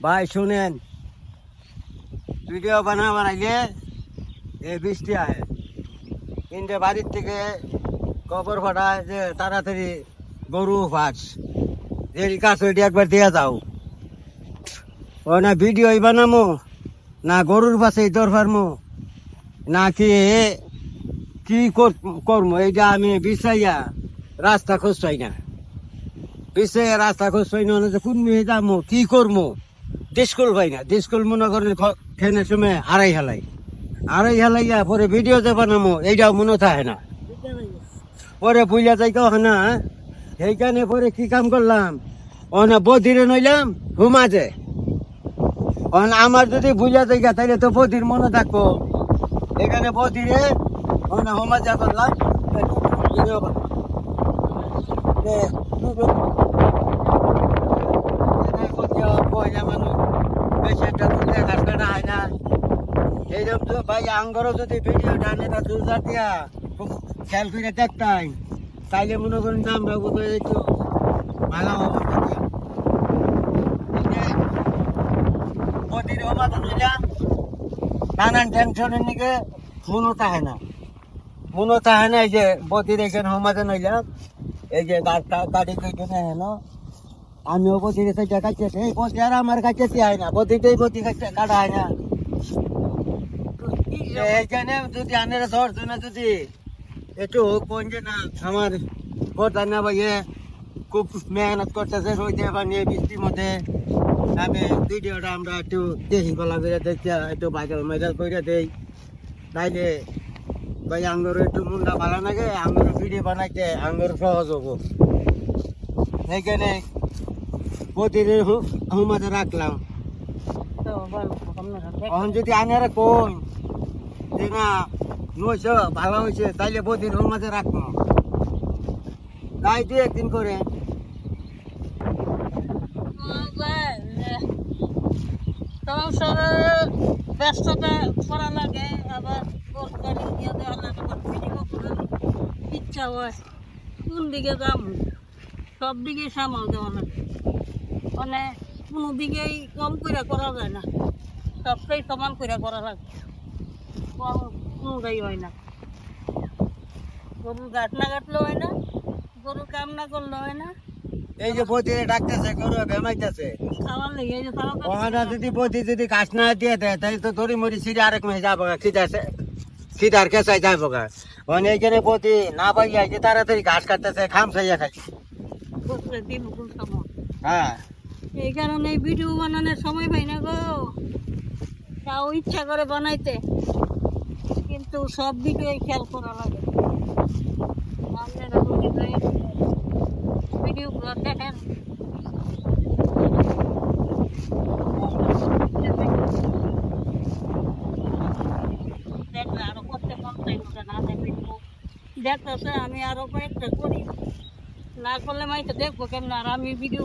ভাই শুনেন, ভিডিও বানাবার আগে বৃষ্টি আহে কিন্তু বাড়ির থেকে খবর পাঠায় যে তাড়াতাড়ি গরু ফাঁস রেল কাজ ওইটি একবার দিয়ে যাও। ও না ভিডিও বানামো না গরুর পাশে দর ফারমো না কি করবো, এইটা আমি বিচাইয়া রাস্তা খুঁজছাই না, বিচাইয়া রাস্তা খুঁজছাই না যে কোন মেয়ে যাবো কি করবো। ডিস্কুল পাই না, ডিস্কুল মনে করেন খেনের সময় হারাই হালাইয়া পরে ভিডিও যে বানামো এইটাও মনে থাকে না, পরে বুঝলা যাই কেউ না। সেইখানে পরে কি কাম করলাম, অনা বদিরে নইলাম হুমাজে। আমার যদি বুঝলা যাই তাইলে তো বদির মনে থাকবো, এখানে বদিরে অনা হুমাজা করলাম। এইরকম তো ভাই আঙ্গরও যদি ভিডিও টানে তা দুর্গা দিয়া খেয়াল করে দেখতাম, তাইলে মনে করেন আমরা বোধহয় একটু ভালো অবস্থা দিয়া নানান টেনশনের নিকে মনও থাকে না। এই যে বদির এখানে সমাজে নইলাম, এই যে গাড়ি কইটনে হেন আমিও বদির সেটা কাটতেছে, এই বদি আর আমার কাটতে হয় না, বদিটাই বদি কাটা হয় না। এইখানে যদি আনের ধরছো না, যদি একটু কোন যে না আমার কথা না ভাইয়ে খুব মেহনত করতেছে রইতে বানিয়ে বৃষ্টির মধ্যে, আমি ভিডিওটা আমরা একটু দেখি গলা করে দেখি একটু ভাইরাল করে দেই, তাইলে ভাই আঙ্গুর একটু মুন্ডা ভালো লাগে, আঙ্গুর ভিডিও বানাইতে আঙ্গুর সহজ হবো। সেইখানে প্রতিদিন হুমাতে রাখলাম। এখন যদি আনারা কোন যে না নইছ ভালো হয়েছে, তাইলে প্রতিদিন হুমাতে রাখবো, তাই দিয়ে একদিন করে ব্যস্ততা করা লাগে, আবার ইচ্ছা হয় কোন দিকে যাম, সব দিকে সামাল দেওয়া লাগে, মানে কোনো দিকেই কম করে করা যায় না, সবটাই সমান করে করা লাগে, কোনোটাই হয় না। গরুর গাছ না কাটলে হয় না, গরুর কাম না করলে হয় না। এই যে বদিরে ডাকতেছে গরু বেমাইতেছে খাওয়ার লেগে এই যে ওখানে যদি বদি যদি ঘাস না দিয়ে দেয় তাহলে তো দড়ি মরি ছিঁড়ে আরেক মাসে যাবো খিদার কেঁচাই যাবো গা। এইখানে বদি না পাইয়া যে তাড়াতাড়ি ঘাস কাটতেছে খাম চাইয়া খাইছে। হ্যাঁ, এই কারণে ভিডিও বানানোর সময় পাই না গো, তাও ইচ্ছা করে বানাইতে, কিন্তু সব ভিডিও খেয়াল করা লাগে। আপনারা ভিডিওগুলো দেখেন, দেখলে আরো করতে মন চাইবে না, দেখতেছে আমি আরো কয়েকটা করি, না করলে মাইতে দেখবো কেমন, আর আমি ভিডিও